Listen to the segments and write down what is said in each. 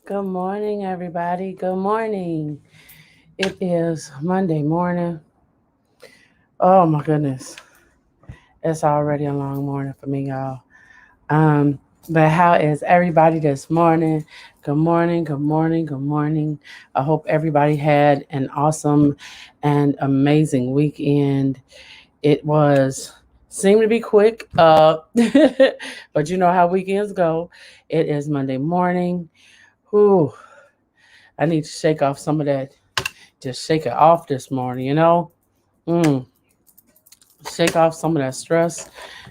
Good morning, everybody. Good morning. It is Monday morning. Oh my goodness, it's already a long morning for me, y'all. Um, but how is everybody this morning? Good morning. Good morning. Good morning. I hope everybody had an awesome and amazing weekend. It was seemed to be quick, but you know how weekends go. It is Monday morning. Whew, I need to shake off some of that, just shake it off this morning. Mm, shake off some of that stress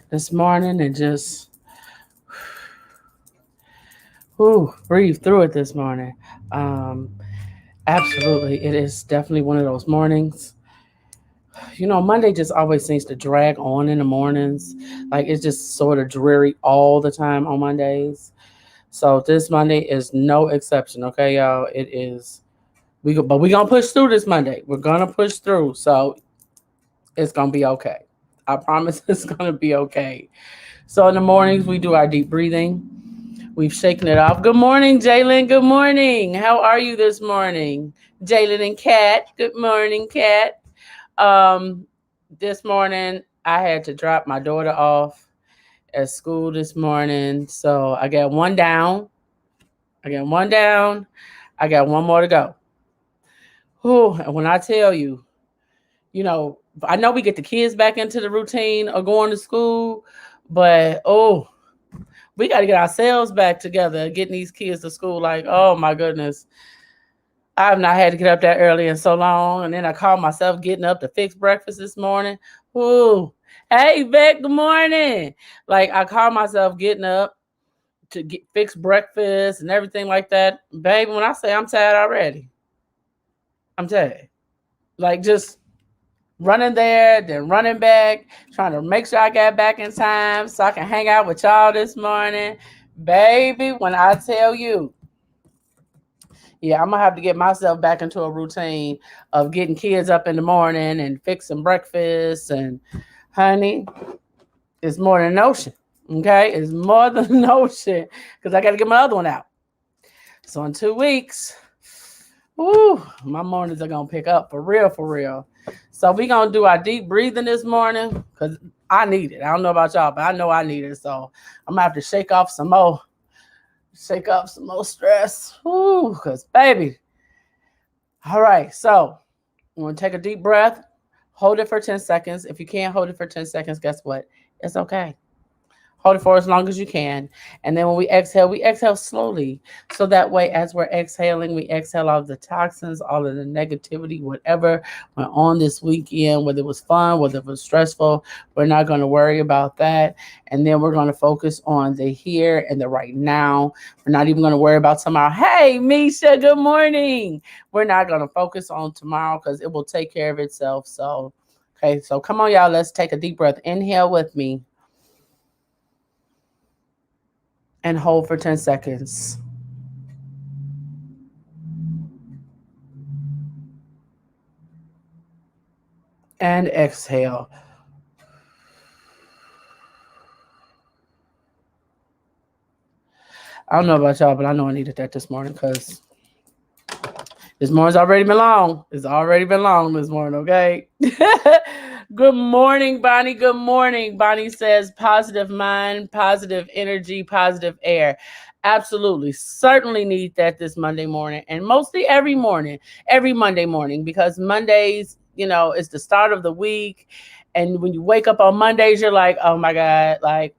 this morning and just breathe through it this morning. Um, Absolutely. It is definitely one of those mornings. Monday just always seems to drag on in the mornings. Like it's just sort of dreary all the time on Mondays. So this Monday is no exception. Okay, y'all. It is. But we gonna push through this Monday. We're gonna push through. So it's gonna be okay. I promise it's gonna be okay. So in the mornings we do our deep breathing. We've shaken it off. Good morning, Jalen. Good morning. How are you this morning? Jalen and Kat. Good morning, Kat. Um, this morning I had to drop my daughter off at school this morning. So I got one down. I got one down. I got one more to go. Whew, and when I tell you, I know we get the kids back into the routine of going to school, but we got to get ourselves back together, getting these kids to school. Like, oh my goodness, I've not had to get up that early in so long. And then I called myself getting up to fix breakfast this morning. Ooh, hey, Vic, good morning. Like, I called myself getting up to fix breakfast and everything like that. Baby, when I say I'm tired already, I'm tired. Like, just running there, then running back, trying to make sure I got back in time so I can hang out with y'all this morning. Baby, when I tell you, yeah, I'm gonna have to get myself back into a routine of getting kids up in the morning and fixing breakfast. And honey, it's more than an ocean. Okay, it's more than an ocean because I got to get my other one out. So in 2 weeks, my mornings are gonna pick up for real, for real. So we gonna do our deep breathing this morning because I need it. I don't know about y'all, but I know I need it. So I'm gonna have to shake up some more stress. Cause baby. All right, so I'm gonna take a deep breath, hold it for 10 seconds. If you can't hold it for 10 seconds, guess what? It's okay. Hold it for as long as you can. And then when we exhale slowly. So that way, as we're exhaling, we exhale all of the toxins, all of the negativity, whatever went on this weekend, whether it was fun, whether it was stressful. We're not going to worry about that. And then we're going to focus on the here and the right now. We're not even going to worry about tomorrow. Hey, Misha, good morning. We're not going to focus on tomorrow because it will take care of itself. So, okay, so come on, y'all. Let's take a deep breath. Inhale with me and hold for 10 seconds. And exhale. I don't know about y'all, but I know I needed that this morning because this morning's already been long. It's already been long this morning, okay? Good morning, Bonnie. Good morning. Bonnie says positive mind, positive energy, positive air. Absolutely. Certainly need that this Monday morning and mostly every morning, every Monday morning, because Mondays, it's the start of the week. And when you wake up on Mondays, you're like, oh my God, like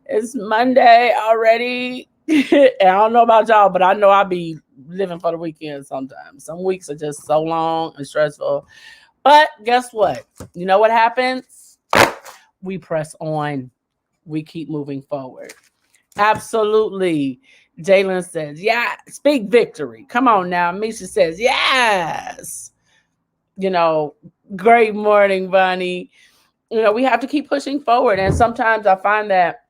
it's Monday already. And I don't know about y'all, but I know I be living for the weekend sometimes. Some weeks are just so long and stressful. But guess what? You know what happens? We press on. We keep moving forward. Absolutely. Jalen says, yeah, speak victory. Come on now. Misha says, yes. You know, great morning, Bunny. We have to keep pushing forward. And sometimes I find that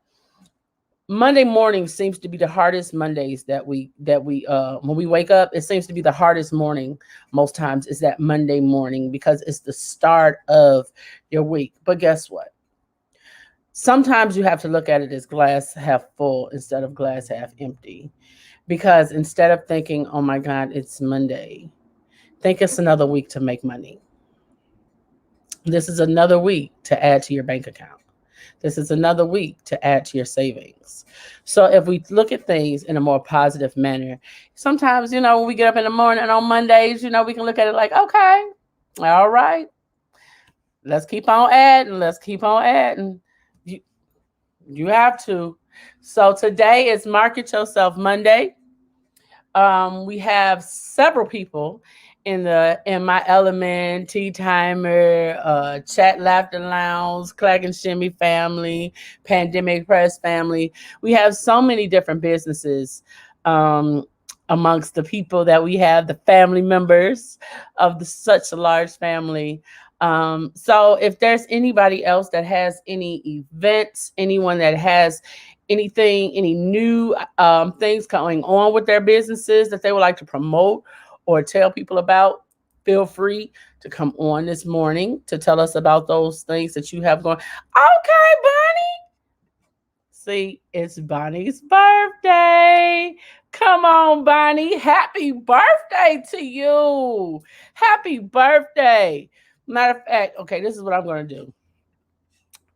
Monday morning seems to be the hardest Mondays that we when we wake up, it seems to be the hardest morning most times is that Monday morning because it's the start of your week. But guess what? Sometimes you have to look at it as glass half full instead of glass half empty. Because instead of thinking, oh my God, it's Monday, think it's another week to make money. This is another week to add to your bank account. This is another week to add to your savings. So if we look at things in a more positive manner, sometimes, when we get up in the morning on Mondays, we can look at it like, okay, all right, let's keep on adding. Let's keep on adding. You, you have to. So today is Market Yourself Monday. We have several people in my element, tea timer, chat laughter lounge, clack and shimmy family, pandemic press family. We have so many different businesses um, amongst the people that we have, the family members of such a large family. So if there's anybody else that has any events, anyone that has anything, any new things going on with their businesses that they would like to promote or tell people about, feel free to come on this morning to tell us about those things that you have going. Okay, Bonnie. See, it's Bonnie's birthday. Come on, Bonnie. Happy birthday to you. Happy birthday. Matter of fact, okay, this is what I'm going to do.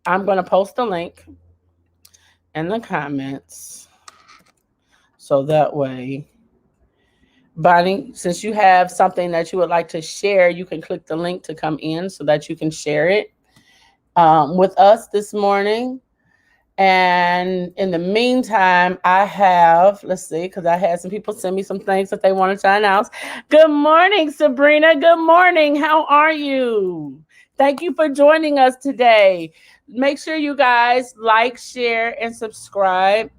I'm going to post a link in the comments so that way, Bonnie, since you have something that you would like to share, you can click the link to come in so that you can share it with us this morning. And in the meantime, let's see, because I had some people send me some things that they wanted to announce. Good morning, Sabrina. Good morning. How are you? Thank you for joining us today. Make sure you guys like, share, and subscribe.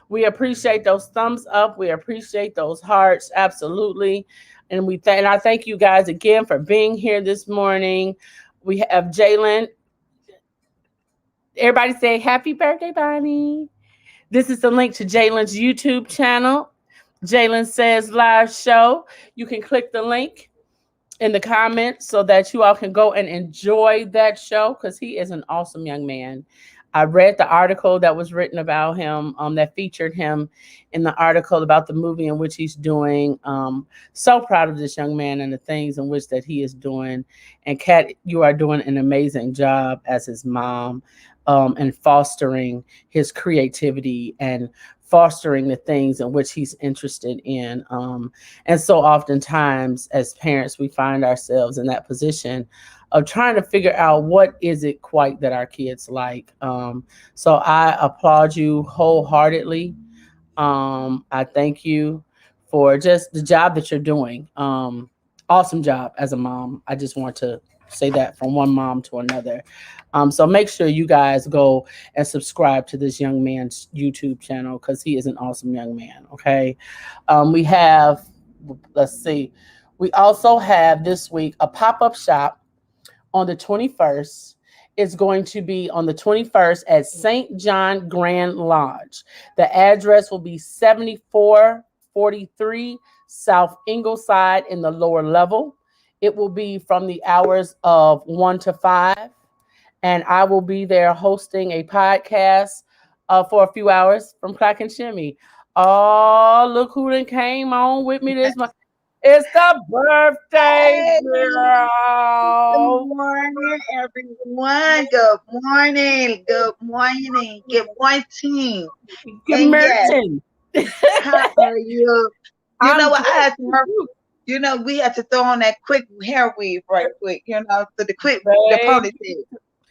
We appreciate those thumbs up. We appreciate those hearts. Absolutely. And I thank you guys again for being here this morning. We have Jalen. Everybody say happy birthday, Bonnie. This is the link to Jalen's YouTube channel. Jalen Says Live Show. You can click the link in the comments so that you all can go and enjoy that show because he is an awesome young man. I read the article that was written about him, that featured him in the article about the movie in which he's doing. So proud of this young man and the things in which that he is doing. And Kat, you are doing an amazing job as his mom, and fostering his creativity and fostering the things in which he's interested in. And so oftentimes as parents, we find ourselves in that position of trying to figure out what is it quite that our kids like. So I applaud you wholeheartedly. I thank you for just the job that you're doing. Awesome job as a mom. I just want to say that from one mom to another. So make sure you guys go and subscribe to this young man's YouTube channel because he is an awesome young man. Okay. We have, let's see, we also have this week a pop up shop on the 21st. It's going to be on the 21st at St. John Grand Lodge. The address will be 7443 South Ingleside in the lower level. It will be from the hours of 1 to 5. And I will be there hosting a podcast for a few hours from Clack and Shimmy. Oh, look who then came on with me this month. It's the birthday Hey, good girl. morning, everyone. Good morning. Good morning. Good morning. Good And yes, morning. how are you? You know I'm what? I great. had to, we had to throw on that quick hair weave right quick. So the Babe, ponytail.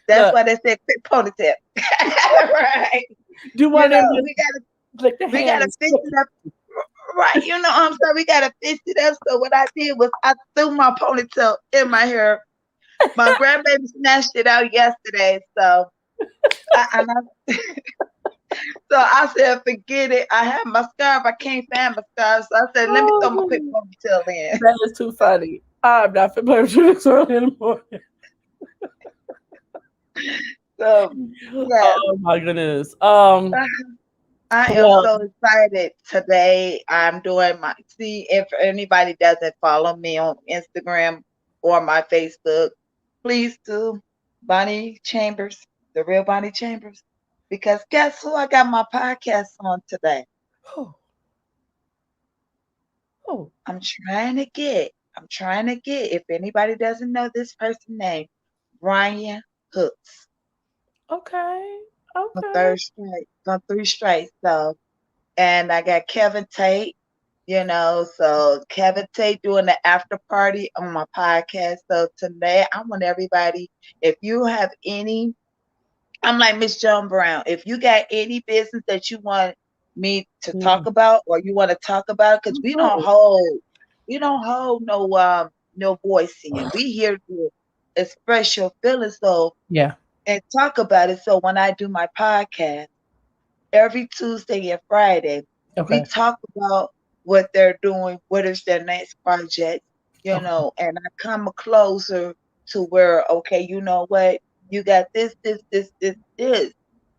That's look, why they said quick ponytail. Right. do You one of know, them we gotta like the we gotta hands. fix it up. Right. So we gotta fix it up. So what I did was I threw my ponytail in my hair. My grandbaby snatched it out yesterday, so I, and I, so I said, forget it. I have my scarf. I can't find my scarf, so I said, let me throw my quick Oh, ponytail in. that is too funny. I'm not fit play with you this early in the morning. So yes, Oh my goodness. I am Well, so excited today. I'm doing my see if anybody doesn't follow me on Instagram or my Facebook, please do. Bonnie Chambers. The Real Bonnie Chambers. Because guess who I got my podcast on today? Oh, oh, I'm trying to get, if anybody doesn't know this person's name, Brian Hooks okay, on okay, third strike, on three strikes. So, and I got Kevin Tate, so Kevin Tate doing the after party on my podcast. So today I want everybody, if you have any, I'm like Miss John Brown, if you got any business that you want me to yeah, talk about or you want to talk about, because absolutely, we don't hold no voice in. We here to express your feelings yeah, and talk about it. So when I do my podcast every Tuesday and Friday, we okay, talk about what they're doing, what is their next project, okay, and I come closer to where, okay, you know what, you got this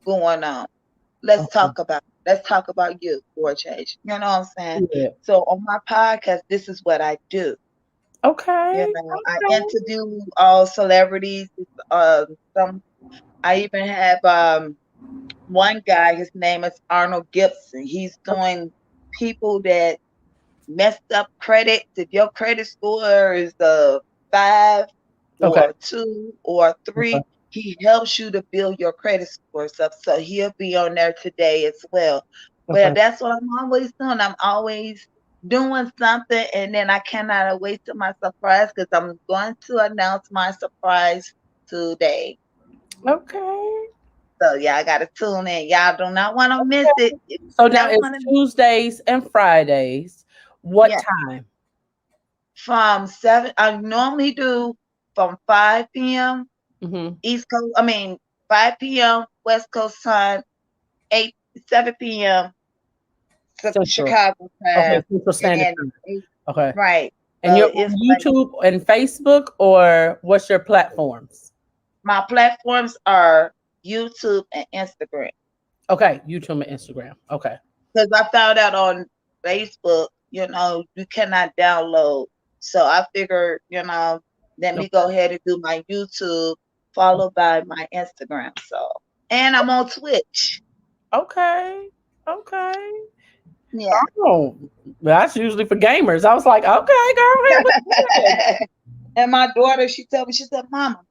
going on. okay, Let's talk about you for a change. You know what I'm saying? yeah, So on my podcast, this is what I do. okay, I okay, interview all celebrities. Some I even have one guy, his name is Arnold Gibson. He's doing people that messed up credits. If your credit score is a 5 okay, or 2 or okay, 3, he helps you to build your credit scores up. So he'll be on there today as well. But okay, that's what I'm always doing. I'm always doing something, and then I cannot wait till my surprise because I'm going to announce my surprise today. okay. So yeah, I gotta tune in. Y'all do not want to miss it. If So you now don't it's want to, Tuesdays and Fridays. What yeah, time? from 7. I normally do from 5 p.m. Mm-hmm. East Coast. I mean 5 p.m. West Coast time, 7 p.m. Central. Chicago Okay, time, Central Standard and Time. Okay. right. And So you're it's on like YouTube and Facebook, or what's your platforms? my platforms are YouTube and Instagram. Okay, YouTube and Instagram. Okay. Because I found out on Facebook, you cannot download. So I figured, let me Okay. go ahead and do my YouTube, followed by my Instagram. So, and I'm on Twitch. Okay. Okay. Yeah. Oh, that's usually for gamers. I was like, okay, go ahead with it. And my daughter, she told me, she said, Mama,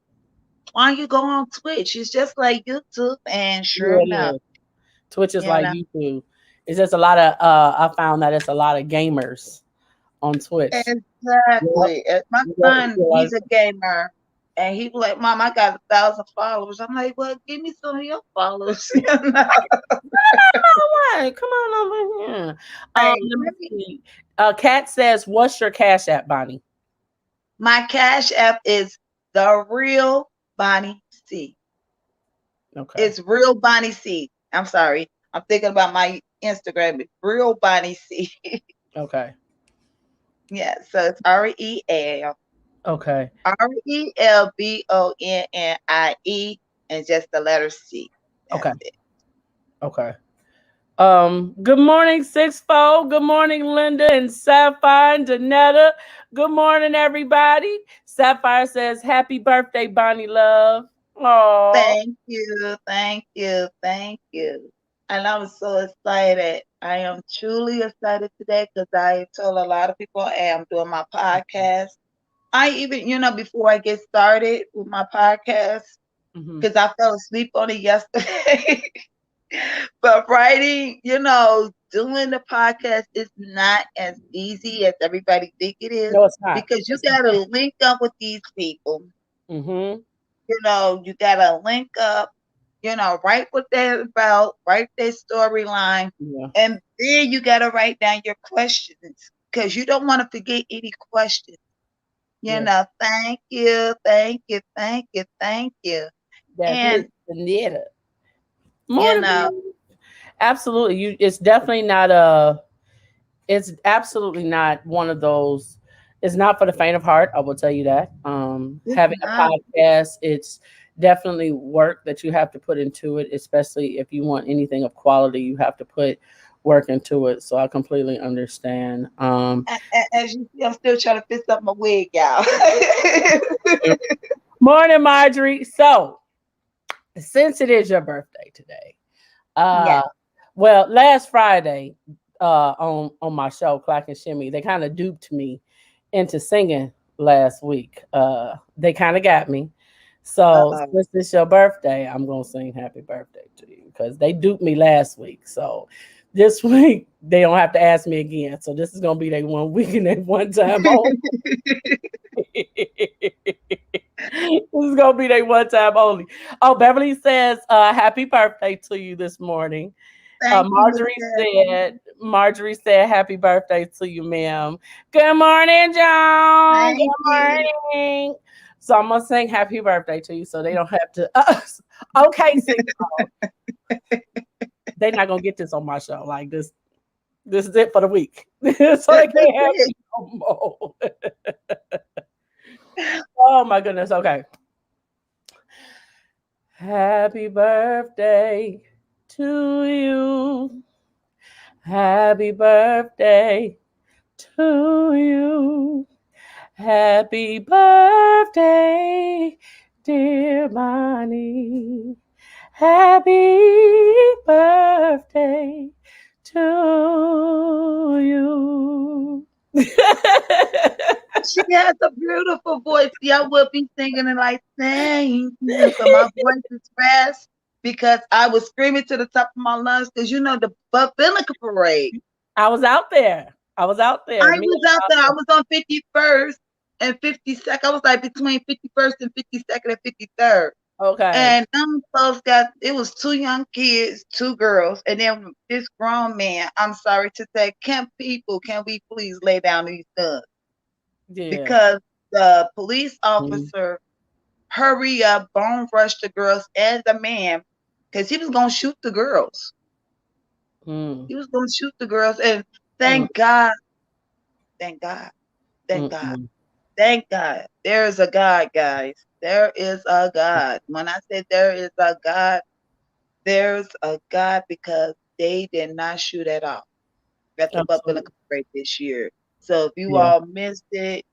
why don't you go on Twitch? It's just like YouTube. And sure Yeah, it enough, is. Twitch is you like know, YouTube. It's just a lot of I found that it's a lot of gamers on Twitch. Yep. exactly. My You son, realize he's a gamer. And he was like, Mom, I got 1,000 followers. I'm like, well, give me some of your followers. what? Come on over here. Like, Let me see. Kat says, "What's your cash app, Bonnie?" my Cash App is the real Bonnie C. Okay. It's real Bonnie C. I'm sorry. I'm thinking about my Instagram. It's real Bonnie C. Okay. Yeah, so it's Okay. RELBONNIE and just the letter C. Okay. That's it. Okay. Good morning, Sixfold. Good morning, Linda and Sapphire and Danetta. Good morning, everybody. Sapphire says, "Happy birthday, Bonnie Love." Oh, Thank you, thank you, thank you. And I'm so excited. I am truly excited today because I told a lot of people, hey, I'm doing my podcast. I even, before I get started with my podcast, hmm, because I fell asleep on it yesterday. But writing, doing the podcast is not as easy as everybody think it is no, it's not. because you It's got not. to link up with these people. Mm-hmm. You got to link up, write what they're about, write their storyline, Yeah. and then you got to write down your questions because you don't want to forget any questions. Yeah. Thank you, thank you, thank you, thank you. That's Miss And, Danetta. you Morning, know, baby. Absolutely. It's definitely not a. It's absolutely not one of those. It's not for the faint of heart. I will tell you that. it's Having a not. podcast, it's definitely work that you have to put into it, especially if you want anything of quality. You have to put work into it. So I completely understand. As you see, I'm still trying to fix up my wig, y'all. Morning, Marjorie. So since it is your birthday today, Yes. uh, well, last Friday, on my show, Clack and Shimmy, they kind of duped me into singing last week. They kind of got me. So Uh-oh. since it's your birthday, I'm gonna sing happy birthday to you because they duped me last week. So this week they don't have to ask me again. So this is gonna be their one week and their one time only. This is gonna be their one time only. Oh, Beverly says, happy birthday to you this morning. Thank you, Miss Debbie. Marjorie said, happy birthday to you, ma'am. Good morning, John. Thank Good you. morning. So I'm gonna sing happy birthday to you so they don't have to okay, sing song. They're not gonna get this on my show. Like this is it for the week. So they That's can't have it. me no more. Oh my goodness. Okay. Happy birthday to you. Happy birthday to you. Happy birthday, dear Bonnie. Happy birthday to you. She has a beautiful voice. See, I would be singing it like, thank you. But my voice is rasped because I was screaming to the top of my lungs because you know the Biblical parade. I was out there. I was out there. I Me was and out there. I was on 51st and 52nd. I was like between 51st and 52nd and 53rd. okay. And them folks got, it was two young kids, two girls, and then this grown man. I'm sorry to say, can we please lay down these guns? Yeah. Because the police Mm, officer hurry up, bone rush the girls and the man, because he was gonna shoot the girls. mm, He was gonna shoot the girls, and mm, thank God, thank God, thank mm, God, mm. thank God. There is a God, guys. There is a God. When I say there is a God, there's a God because they did not shoot at all at the Buffalo Absolutely. Parade this year. So if you Yeah. all missed it,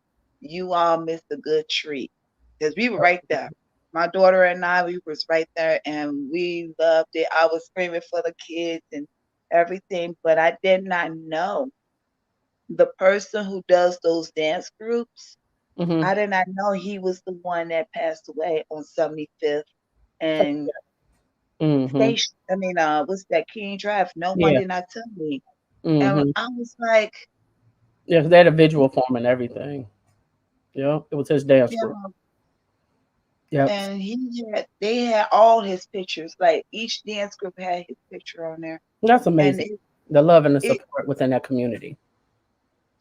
you all missed a good treat because we were right there. My daughter and I, we was right there, and we loved it. I was screaming for the kids and everything, but I did not know the person who does those dance groups. Mm-hmm. I did not know he was the one that passed away on 75th and Mm-hmm. Station. I mean, what's that, King Drive? No one Yeah. did not tell me, and Mm-hmm. I was like, Yeah, 'cause they had a visual form and everything. Yeah, it was his dance you group. know, Yep. and they had all his pictures. Like each dance group had his picture on there, That's and amazing. The love and the it support within that community.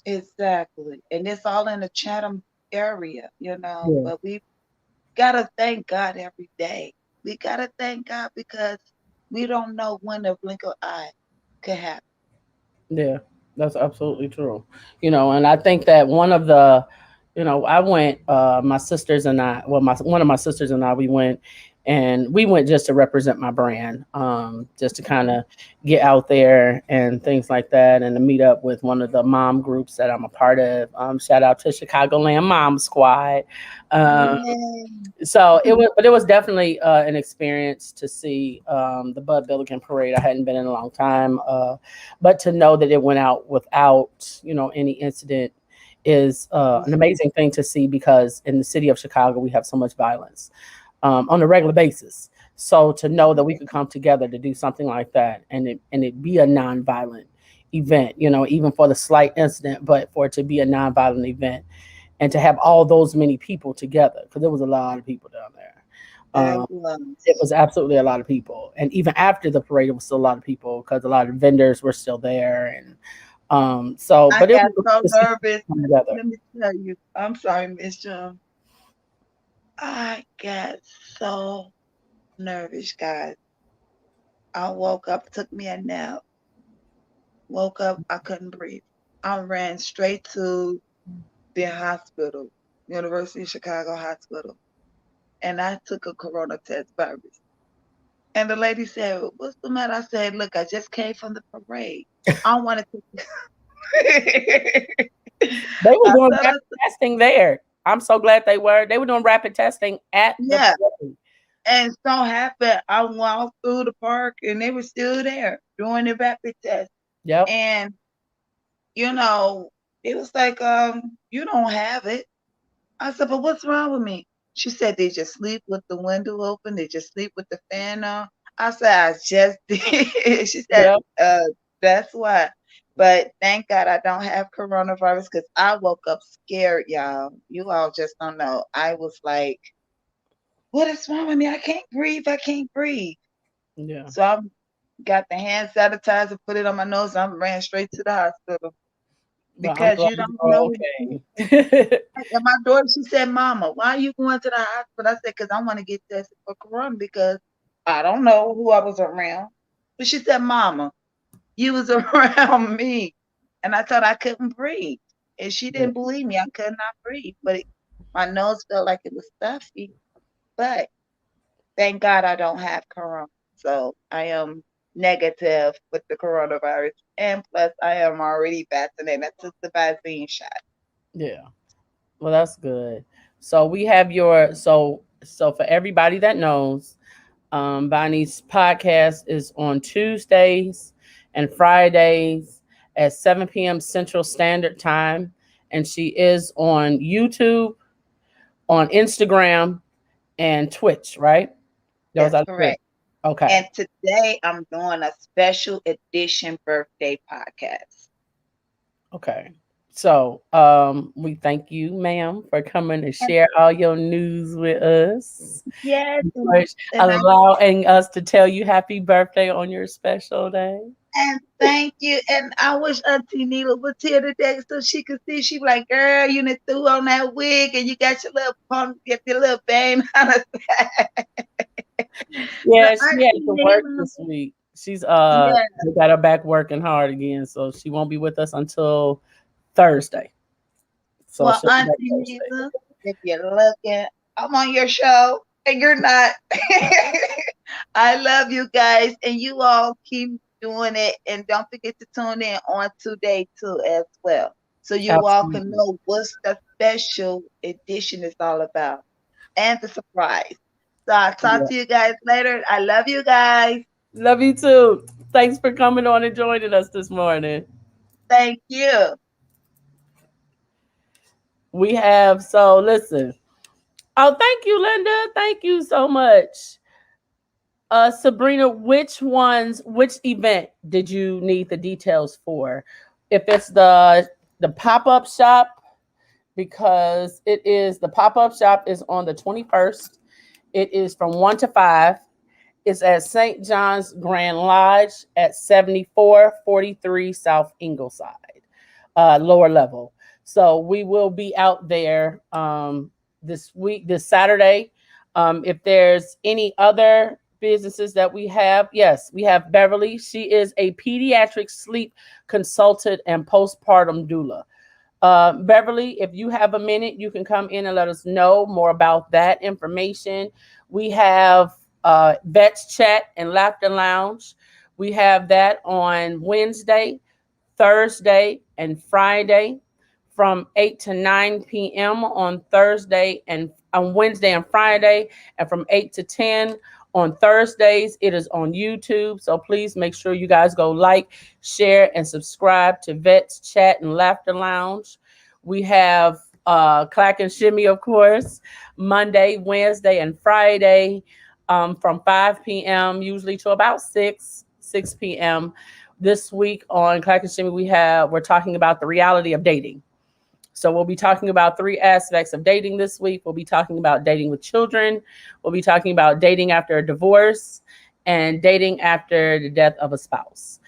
exactly, and it's all in the Chatham area, Yeah. But we gotta thank God every day. We gotta thank God because we don't know when the blink of eye could happen. Yeah, that's absolutely true. And I think that one of the, I went, my sisters and I, well, one of my sisters and I, we went just to represent my brand, just to kind of get out there and things like that, and to meet up with one of the mom groups that I'm a part of. Shout out to Chicagoland Mom Squad. Um, Yay! so it was definitely an experience to see the Bud Billiken parade. I hadn't been in a long time, but to know that it went out without any incident is an amazing thing to see, because in the city of Chicago we have so much violence on a regular basis. So to know that we could come together to do something like that, and it be a nonviolent event, even for the slight incident, but for it to be a nonviolent event, and to have all those many people together, because there was a lot of people down there. That It was. was absolutely a lot of people, and even after the parade, it was still a lot of people because a lot of vendors were still there, and so, I but it got was good so to see nervous. people come together. Let me tell you. I'm sorry, Miss John. I got so nervous, guys. I woke up, took me a nap, woke up, I couldn't breathe. I ran straight to the hospital, University of Chicago Hospital, and I took a corona test virus. And the lady said, "What's the matter?" I said, "Look, I just came from the parade. I want to." They were I doing said, rapid testing there. I'm so glad they were. They were doing rapid testing at the "Yeah, parade. And so happened, I walked through the park and they were still there doing the rapid test. Yep. And, you know, it was like, you don't have it. I said, but what's wrong with me? She said, they just sleep with the window open. They just sleep with the fan on. I said, I just did. She said, Yep. that's why. But thank God I don't have coronavirus because I woke up scared, y'all. You all just don't know. I was like, what is wrong with me? I can't breathe. I can't breathe. Yeah. So I got the hand sanitizer, put it on my nose, and I ran straight to the hospital Well, I'm because glad you don't you're know. okay. And my daughter, she said, Mama, why are you going to the hospital? I said, because I want to get tested for corona because I don't know who I was around. But she said, Mama, you was around me. And I thought I couldn't breathe. And she Yeah. didn't believe me. I could not breathe. But my nose felt like it was stuffy. But thank God I don't have corona. So I am negative with the coronavirus. And plus, I am already vaccinated. I took the vaccine shot. Yeah. Well, that's good. So we have your so for everybody that knows, Bonnie's podcast is on Tuesdays and Fridays at 7 p.m. Central Standard Time, and she is on YouTube, on Instagram, and Twitch. Right? Those That's are the three. correct. Okay. And today I'm doing a special edition birthday podcast. Okay. So, we thank you, ma'am, for coming to And share all your news with us, yes, for and I allowing us to tell you happy birthday on your special day. and thank you. And I wish Auntie Neila was here today so she could see. She be like, girl, you done threw on that wig and you got your little punk, get your little bang on the side. But Yeah, she had Auntie to work Neila, this week. She's yeah. they got her back working hard again, so she won't be with us until Thursday. So Well, she'll be back Auntie Thursday. Neila, if you're looking, I'm on your show and you're not. I love you guys, and you all keep doing it. And don't forget to tune in on today too as well, so you all can Absolutely. know what's the special edition is all about and the surprise. So I'll talk Yeah. to you guys later. I love you guys. Love you too. Thanks for coming on and joining us this morning. Thank you. We have so listen. Oh, thank you, Linda. Thank you so much. Sabrina, which event did you need the details for? If it's the pop-up shop, because the pop-up shop is on the 21st. It is from 1 to 5. It's at St. John's Grand Lodge at 7443 South Ingleside, lower level. So we will be out there this Saturday. If there's any other businesses that we have, yes, we have Beverly. She is a pediatric sleep consultant and postpartum doula. Beverly, if you have a minute, you can come in and let us know more about that information. We have Vets Chat and Laughter Lounge. We have that on Wednesday, Thursday, and Friday from 8 to 9 p.m. on Thursday and on Wednesday and Friday, and from 8 to 10 on Thursdays. It is on YouTube. So please make sure you guys go like, share, and subscribe to Vets Chat and Laughter Lounge. We have Clack and Shimmy, of course, Monday, Wednesday, and Friday from 5 p.m. usually to about 6 p.m. This week on Clack and Shimmy, we're talking about the reality of dating. So we'll be talking about three aspects of dating this week. We'll be talking about dating with children. We'll be talking about dating after a divorce and dating after the death of a spouse.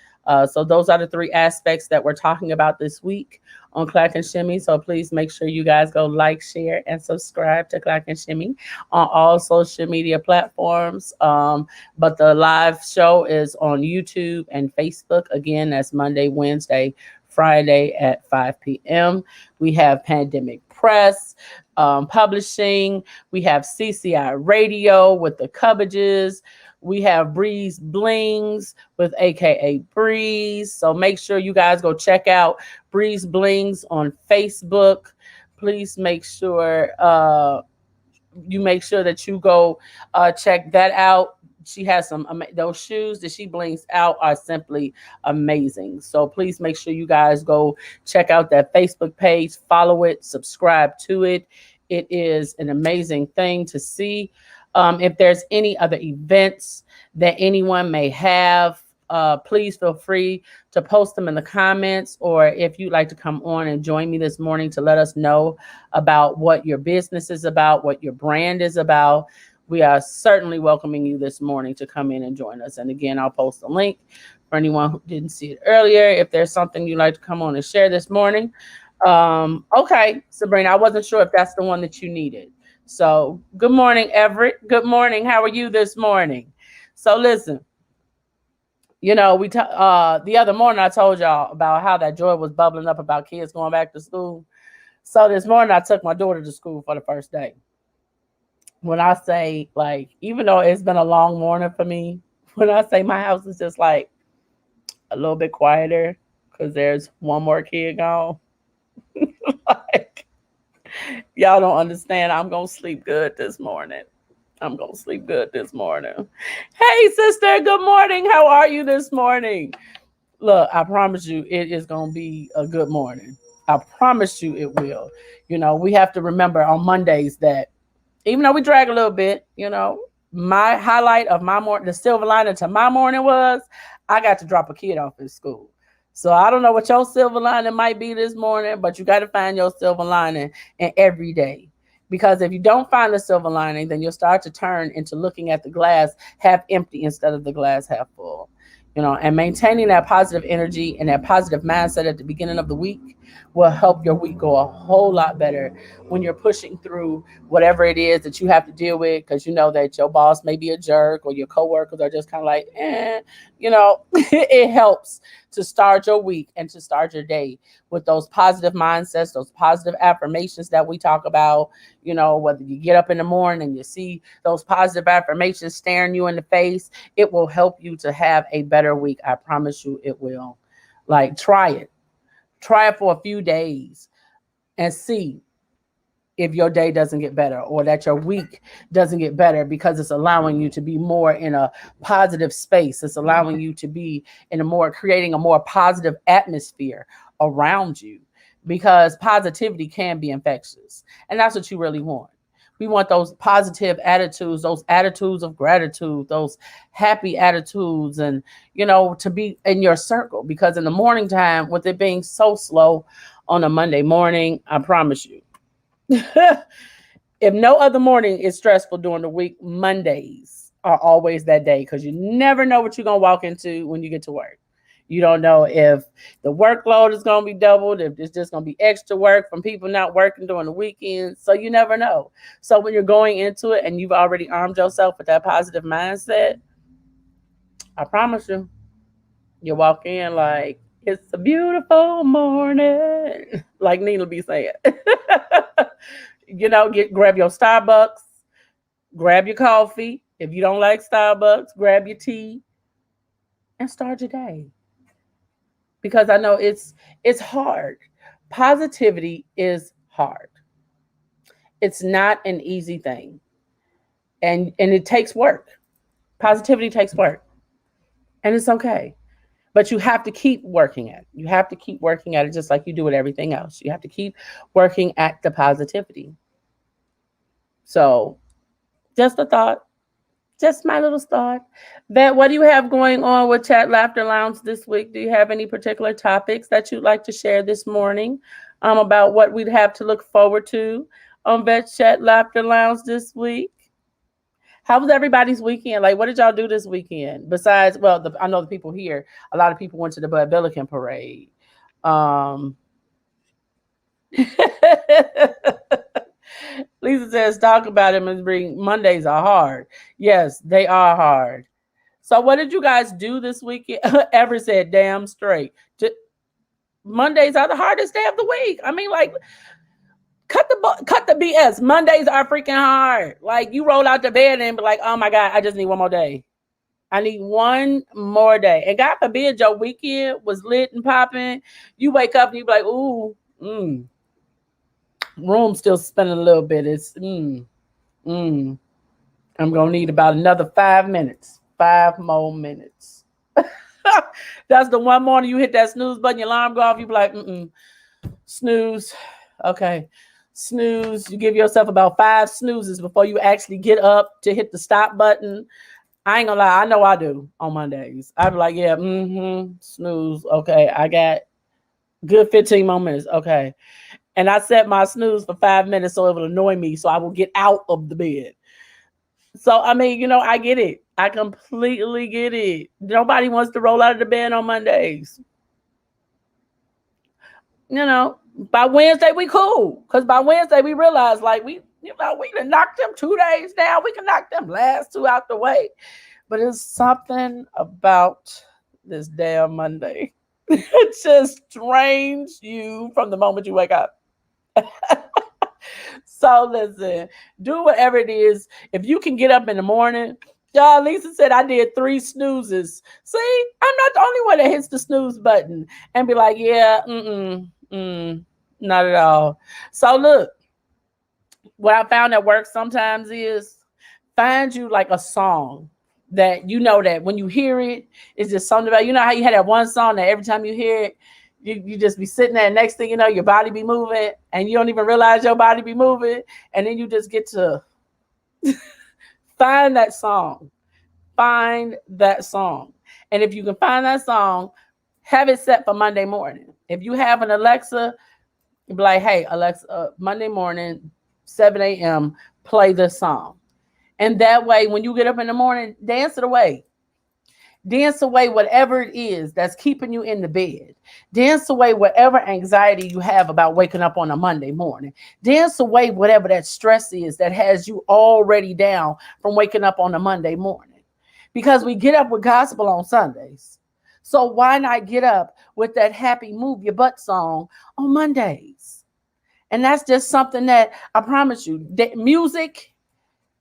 So those are the three aspects that we're talking about this week on Clack and Shimmy. So please make sure you guys go like, share, and subscribe to Clack and Shimmy on all social media platforms. But the live show is on YouTube and Facebook. Again, that's Monday, Wednesday, Friday at 5 p.m. We have Pandemic Press, Publishing. We have CCI Radio with the Cubbages. We have Breeze Blings with AKA Breeze. So make sure you guys go check out Breeze Blings on Facebook. Please make sure you make sure that you go check that out. She has some those shoes that she blinks out are simply amazing. So please make sure you guys go check out that Facebook page, follow it, subscribe to it. It is an amazing thing to see. If there's any other events that anyone may have, please feel free to post them in the comments, or if you'd like to come on and join me this morning to let us know about what your business is about, what your brand is about. We are certainly welcoming you this morning to come in and join us. And again, I'll post a link for anyone who didn't see it earlier. If there's something you'd like to come on and share this morning. Okay, Sabrina, I wasn't sure if that's the one that you needed. So, good morning, Everett. Good morning. How are you this morning? So, listen, the other morning I told y'all about how that joy was bubbling up about kids going back to school. So this morning I took my daughter to school for the first day. When I say, like, even though it's been a long morning for me, when I say my house is just like a little bit quieter because there's one more kid gone, like, y'all don't understand. I'm gonna sleep good this morning. I'm gonna sleep good this morning. Hey, sister. Good morning. How are you this morning? Look, I promise you, it is gonna be a good morning. I promise you, it will. We have to remember on Mondays that even though we drag a little bit, my highlight of my morning, the silver lining to my morning was I got to drop a kid off at school. So I don't know what your silver lining might be this morning, but you got to find your silver lining in every day. Because if you don't find the silver lining, then you'll start to turn into looking at the glass half empty instead of the glass half full. And maintaining that positive energy and that positive mindset at the beginning of the week will help your week go a whole lot better when you're pushing through whatever it is that you have to deal with, because you know that your boss may be a jerk or your coworkers are just kind of like, it helps to start your week and to start your day with those positive mindsets, those positive affirmations that we talk about. Whether you get up in the morning and you see those positive affirmations staring you in the face, it will help you to have a better week. I promise you it will. Like, try it. Try it for a few days and see if your day doesn't get better or that your week doesn't get better, because it's allowing you to be more in a positive space. It's allowing you to be creating a more positive atmosphere around you, because positivity can be infectious. And that's what you really want. We want those positive attitudes, those attitudes of gratitude, those happy attitudes, and, to be in your circle. Because in the morning time, with it being so slow on a Monday morning, I promise you, if no other morning is stressful during the week, Mondays are always that day, because you never know what you're going to walk into when you get to work. You don't know if the workload is going to be doubled, if it's just going to be extra work from people not working during the weekends. So you never know. So when you're going into it and you've already armed yourself with that positive mindset, I promise you, you walk in like, it's a beautiful morning, like Neila be saying. Grab your Starbucks, grab your coffee. If you don't like Starbucks, grab your tea and start your day. Because I know it's hard. Positivity is hard. It's not an easy thing. And it takes work. Positivity takes work. And it's okay. But you have to keep working at it. You have to keep working at it just like you do with everything else. You have to keep working at the positivity. So, just a thought. Just my little thought. Vet, what do you have going on with Chat Laughter Lounge this week? Do you have any particular topics that you'd like to share this morning about what we'd have to look forward to on Vet Chat Laughter Lounge this week? How was everybody's weekend? Like, what did y'all do this weekend? Besides, well, I know the people here, a lot of people went to the Bud Billiken parade. Um, Lisa says, talk about it, Ms. Bree. Mondays are hard. Yes, they are hard. So what did you guys do this weekend? Ever said, damn straight. Mondays are the hardest day of the week. I mean, like, cut the BS. Mondays are freaking hard. Like, you roll out the bed and be like, oh my God, I just need one more day. I need one more day. And God forbid your weekend was lit and popping. You wake up and you be like, ooh, room still spinning a little bit. It's Mm, I'm gonna need about another 5 minutes. 5 more minutes. That's the one morning you hit that snooze button, your alarm go off. You be like, snooze. Okay, snooze. You give yourself about 5 snoozes before you actually get up to hit the stop button. I ain't gonna lie, I know I do on Mondays. I be like, yeah, snooze. Okay, I got good 15 more minutes. Okay. And I set my snooze for 5 minutes so it will annoy me so I will get out of the bed. So I mean, I get it. I completely get it. Nobody wants to roll out of the bed on Mondays. By Wednesday we cool. Cause by Wednesday we realize like we can knock them 2 days down. We can knock them last two out the way. But it's something about this damn Monday. It just drains you from the moment you wake up. So listen, do whatever it is. If you can get up in the morning, y'all, Lisa said I did 3 snoozes. See, I'm not the only one that hits the snooze button and be like, yeah, not at all. So look, what I found that works sometimes is find you like a song that that when you hear it, it's just something about how you had that one song that every time you hear it, you just be sitting there. Next thing you know, your body be moving, and you don't even realize your body be moving, and then you just get to find that song. Find that song, and if you can find that song, have it set for Monday morning. If you have an Alexa, be like, "Hey Alexa, Monday morning, 7 a.m. Play this song." And that way, when you get up in the morning, dance it away. Dance away whatever it is that's keeping you in the bed. Dance away whatever anxiety you have about waking up on a Monday morning. Dance away whatever that stress is that has you already down from waking up on a Monday morning. Because we get up with gospel on Sundays. So why not get up with that happy move your butt song on Mondays? And that's just something that I promise you, that music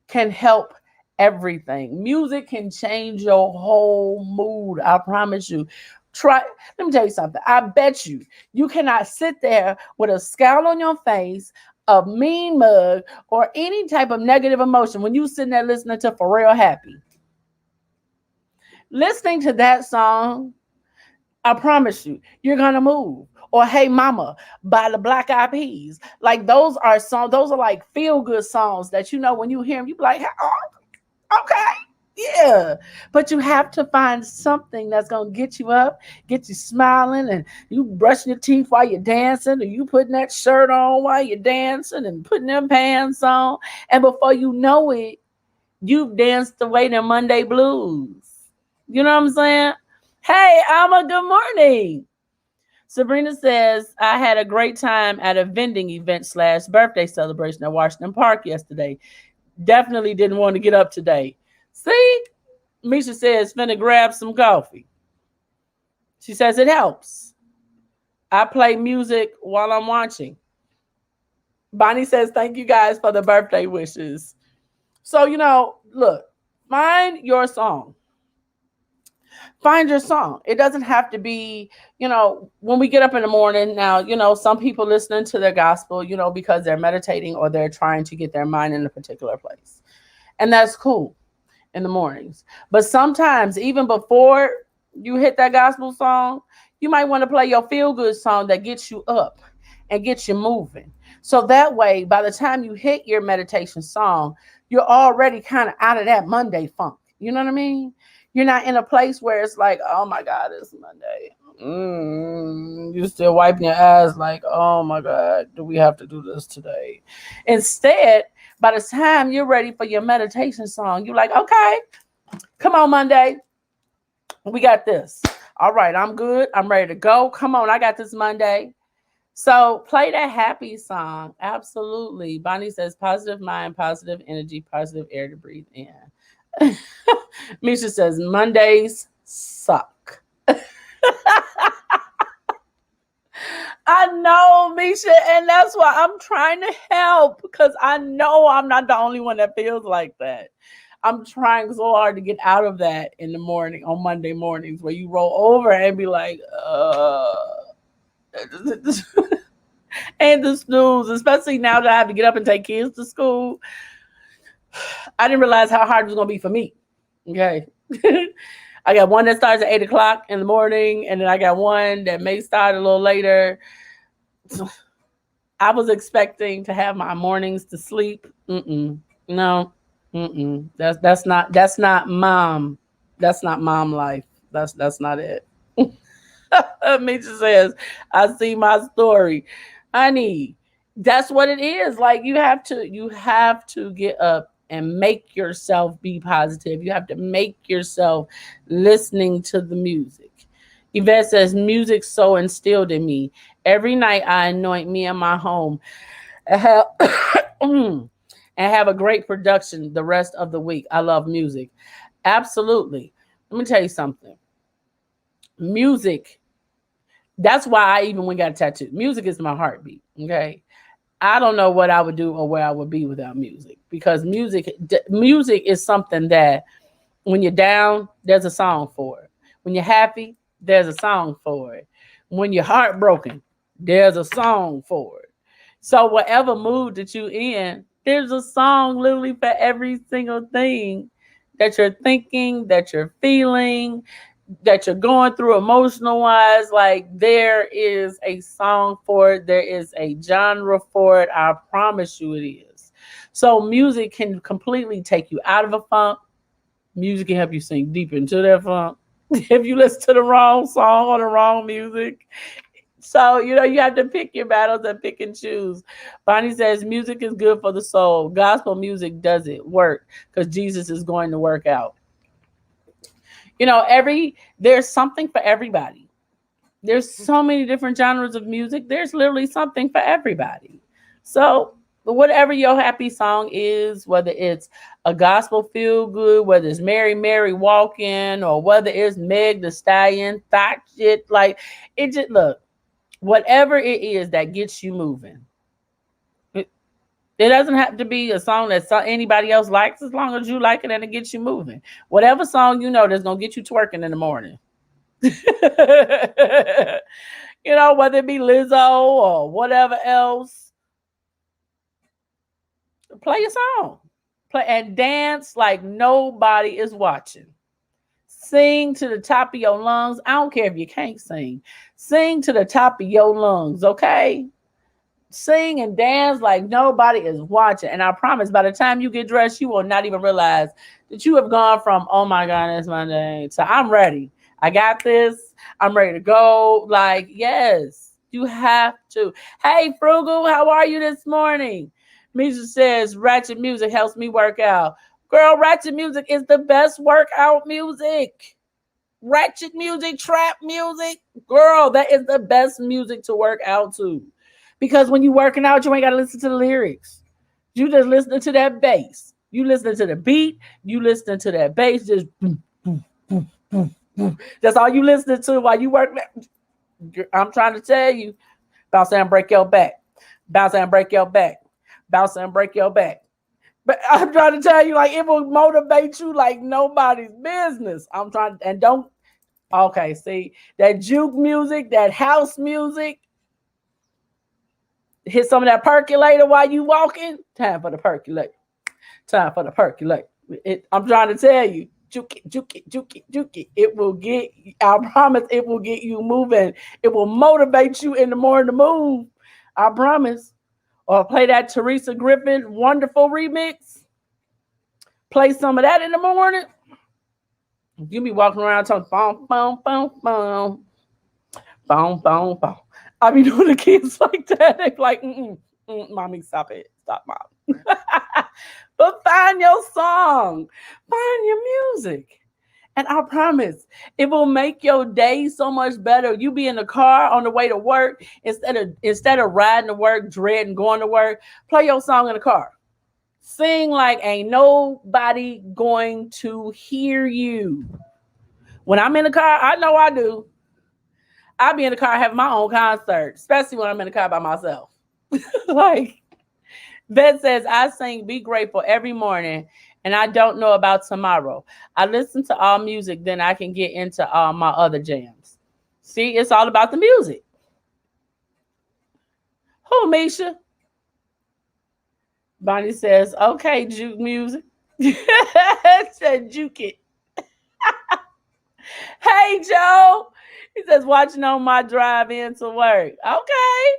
can help everything. Music can change your whole mood. I promise you. Try. Let me tell you something. I bet you cannot sit there with a scowl on your face, a mean mug, or any type of negative emotion when you sitting there listening to For Real Happy. Listening to that song, I promise you're gonna move. Or Hey Mama by the Black Eyed Peas. Like those are songs, those are like feel good songs that when you hear them, you be like, oh, okay. Yeah. But you have to find something that's gonna get you up, get you smiling, and you brushing your teeth while you're dancing, or you putting that shirt on while you're dancing and putting them pants on. And before you know it, you've danced away the Monday blues. You know what I'm saying? Hey, Alma, good morning. Sabrina says, I had a great time at a vending event / birthday celebration at Washington Park yesterday. Definitely didn't want to get up today. See? Misha says, finna grab some coffee. She says it helps. I play music while I'm watching. Bonnie says, thank you guys for the birthday wishes. So, look, find your song. Find your song. It doesn't have to be, when we get up in the morning now, some people listening to their gospel, because they're meditating or they're trying to get their mind in a particular place. And that's cool in the mornings. But sometimes, even before you hit that gospel song, you might want to play your feel good song that gets you up and gets you moving. So that way, by the time you hit your meditation song, you're already kind of out of that Monday funk. You know what I mean? You're not in a place where it's like, oh my God, it's Monday. You're still wiping your eyes like, oh my God, do we have to do this today? Instead, by the time you're ready for your meditation song, you're like, okay, come on, Monday. We got this. All right, I'm good. I'm ready to go. Come on, I got this Monday. So play that happy song. Absolutely. Bonnie says positive mind, positive energy, positive air to breathe in. Misha says Mondays suck. I know, Misha, and that's why I'm trying to help because I know I'm not the only one that feels like that. I'm trying so hard to get out of that in the morning on Monday mornings where you roll over and be like, and the snooze, especially now that I have to get up and take kids to school. I didn't realize how hard it was gonna be for me. Okay. I got one that starts at 8 o'clock in the morning, and then I got one that may start a little later. I was expecting to have my mornings to sleep. No. That's not mom. That's not mom life. That's not it. Misha says, I see my story. Honey, that's what it is. Like you have to get up and make yourself be positive. You have to make yourself listening to the music. Yvette says, music so instilled in me. Every night I anoint me and my home and have, and have a great production the rest of the week. I love music. Absolutely. Let me tell you something. Music, that's why I even went and got a tattoo. Music is my heartbeat. Okay. I don't know what I would do or where I would be without music, because music is something that when you're down, there's a song for it. When you're happy, there's a song for it. When you're heartbroken, there's a song for it. So whatever mood that you in, there's a song literally for every single thing that you're thinking, that you're feeling, that you're going through emotional wise. Like there is a song for it, there is a genre for it. I promise you it is. So music can completely take you out of a funk. Music can help you sink deep into that funk. If you listen to the wrong song or the wrong music. So, you have to pick your battles and pick and choose. Bonnie says music is good for the soul. Gospel music doesn't work because Jesus is going to work out. There's something for everybody. There's so many different genres of music. There's literally something for everybody. So whatever your happy song is, whether it's a gospel feel good, whether it's Mary Mary walking, or whether it's Meg the Stallion, thought shit, like it just look, whatever it is that gets you moving. It doesn't have to be a song that anybody else likes, as long as you like it and it gets you moving. Whatever song that's gonna get you twerking in the morning. Whether it be Lizzo or whatever else, play a song. Play and dance like nobody is watching. Sing to the top of your lungs. I don't care if you can't sing. Sing to the top of your lungs, okay? Sing and dance like nobody is watching. And I promise by the time you get dressed, you will not even realize that you have gone from, oh my God, it's Monday, to I'm ready. I got this. I'm ready to go. Like, yes, you have to. Hey, Frugal, how are you this morning? Misha says, ratchet music helps me work out. Girl, ratchet music is the best workout music. Ratchet music, trap music. Girl, that is the best music to work out to. Because when you working out, you ain't got to listen to the lyrics. You just listening to that bass. You listening to the beat. You listening to that bass. Just boom, boom, boom, boom, boom. That's all you listening to while you work. I'm trying to tell you, bounce and break your back. Bounce and break your back. Bounce and break your back. But I'm trying to tell you, like, it will motivate you like nobody's business. I'm trying, and don't, okay, see, that juke music, that house music, hit some of that percolator while you walking. Time for the percolator. Time for the percolator. I'm trying to tell you, juke it, juke it, juke it, juke it. It will get, I promise it will get you moving. It will motivate you in the morning to move. I promise. Or play that Teresa Griffin wonderful remix. Play some of that in the morning. You be walking around talking, boom, boom, boom, boom, boom, boom, boom. I be doing the kids like that. They be like, mommy, stop it. Stop, mom. But find your song. Find your music. And I promise it will make your day so much better. You be in the car on the way to work, instead of riding to work, dreading going to work, play your song in the car. Sing like ain't nobody going to hear you. When I'm in the car, I know I do. I be in the car having my own concert, especially when I'm in the car by myself. Like, Beth says, I sing Be Grateful every morning, and I don't know about tomorrow. I listen to all music, then I can get into all my other jams. See, it's all about the music. Who, Misha? Bonnie says, okay, juke music. Said juke it. Hey, Joe. He says, watching on my drive into work. Okay.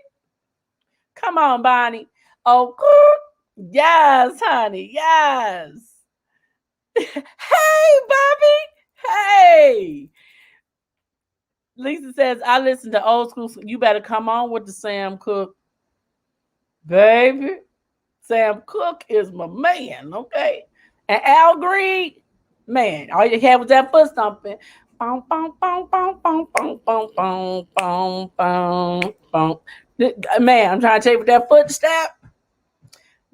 Come on, Bonnie. Oh, yes, honey. Yes. Hey, Bobby. Hey. Lisa says, I listen to old school. You better come on with the Sam Cooke, baby. Sam Cooke is my man, okay? And Al Green, man, all you had was that foot stomping. Boom, boom, boom, boom, boom, boom, boom, boom, boom, boom, boom. Man, I'm trying to tell you with that footstep.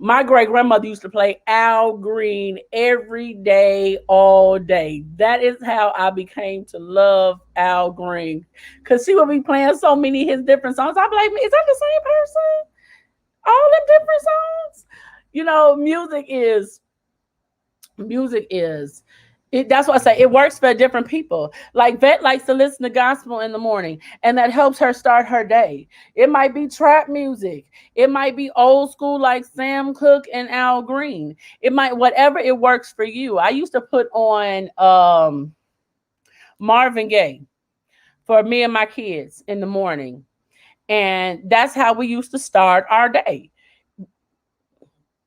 My great grandmother used to play Al Green every day, all day. That is how I became to love Al Green. Cause she would be playing so many of his different songs. I'd be like, is that the same person? All them different songs? You know, music is that's what I say. It works for different people. Like Vet likes to listen to gospel in the morning, and that helps her start her day. It might be trap music. It might be old school like Sam Cooke and Al Green. It might whatever it works for you. I used to put on Marvin Gaye for me and my kids in the morning, and that's how we used to start our day.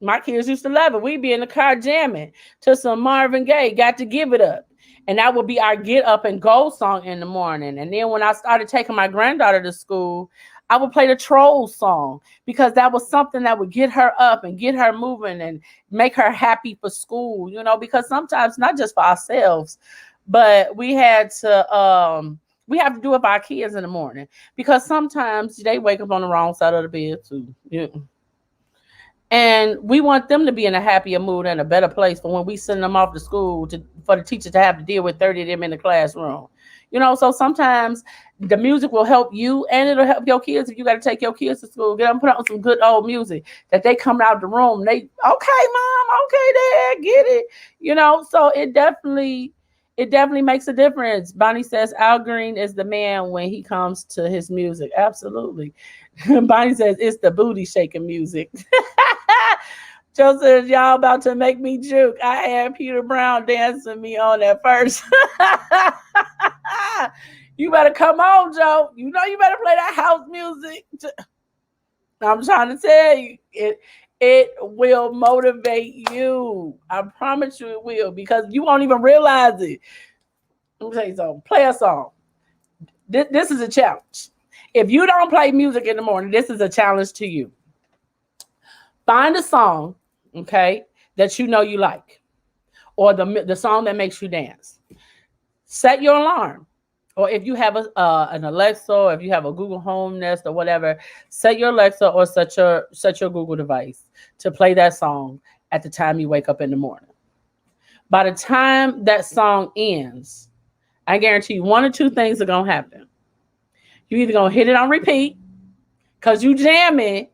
My kids used to love it. We'd be in the car jamming to some Marvin Gaye, Got to Give It Up. And that would be our get up and go song in the morning. And then when I started taking my granddaughter to school, I would play the Trolls song because that was something that would get her up and get her moving and make her happy for school, you know, because sometimes not just for ourselves, but we have to do it for our kids in the morning because sometimes they wake up on the wrong side of the bed too. Yeah. And we want them to be in a happier mood and a better place for when we send them off to school for the teacher to have to deal with 30 of them in the classroom. You know, so sometimes the music will help you and it'll help your kids if you got to take your kids to school. Get them put on some good old music that they come out the room. They, okay, mom, okay, dad, get it. You know, so it definitely makes a difference. Bonnie says Al Green is the man when he comes to his music. Absolutely. Bonnie says it's the booty shaking music. Joe says, y'all about to make me juke. I had Peter Brown dancing me on at first. You better come on, Joe. You know you better play that house music. I'm trying to tell you, it will motivate you. I promise you it will, because you won't even realize it. Let me tell you something. Play a song. This is a challenge. If you don't play music in the morning, this is a challenge to you. Find a song, okay, that you know you like, or the song that makes you dance. Set your alarm, or if you have an Alexa, or if you have a Google Home Nest or whatever, set your Alexa or set your Google device to play that song at the time you wake up in the morning. By the time that song ends, I guarantee you one or two things are gonna happen. You either gonna hit it on repeat because you jamming,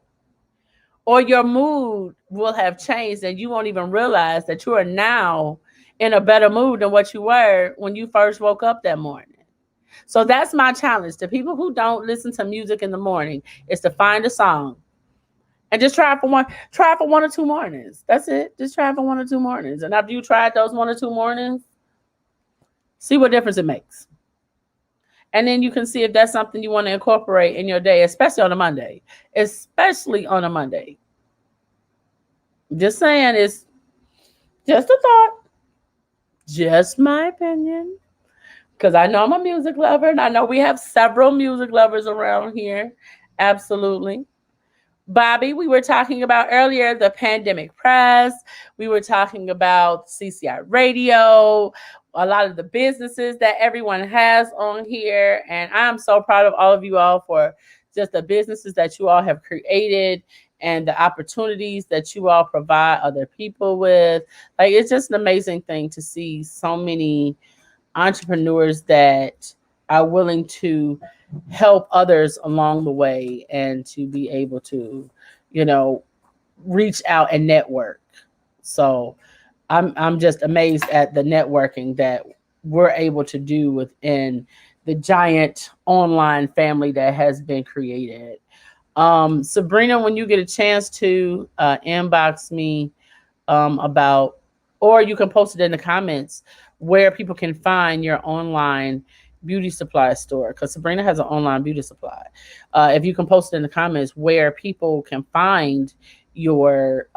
or your mood will have changed and you won't even realize that you are now in a better mood than what you were when you first woke up that morning. So that's my challenge to people who don't listen to music in the morning, is to find a song and just try it for one or two mornings. That's it. Just try it for 1 or 2 mornings. And after you tried those 1 or 2 mornings, see what difference it makes. And then you can see if that's something you want to incorporate in your day, especially on a Monday. Especially on a Monday. Just saying, it's just a thought. Just my opinion. Because I know I'm a music lover, and I know we have several music lovers around here. Absolutely. Bobby, we were talking about earlier the pandemic press. We were talking about CCI radio, a lot of the businesses that everyone has on here. And I'm so proud of all of you all for just the businesses that you all have created and the opportunities that you all provide other people with. Like, it's just an amazing thing to see so many entrepreneurs that are willing to help others along the way and to be able to, you know, reach out and network. So I'm just amazed at the networking that we're able to do within the giant online family that has been created. Sabrina, when you get a chance to inbox me about, or you can post it in the comments where people can find your online beauty supply store. Because Sabrina has an online beauty supply. If you can post it in the comments where people can find your,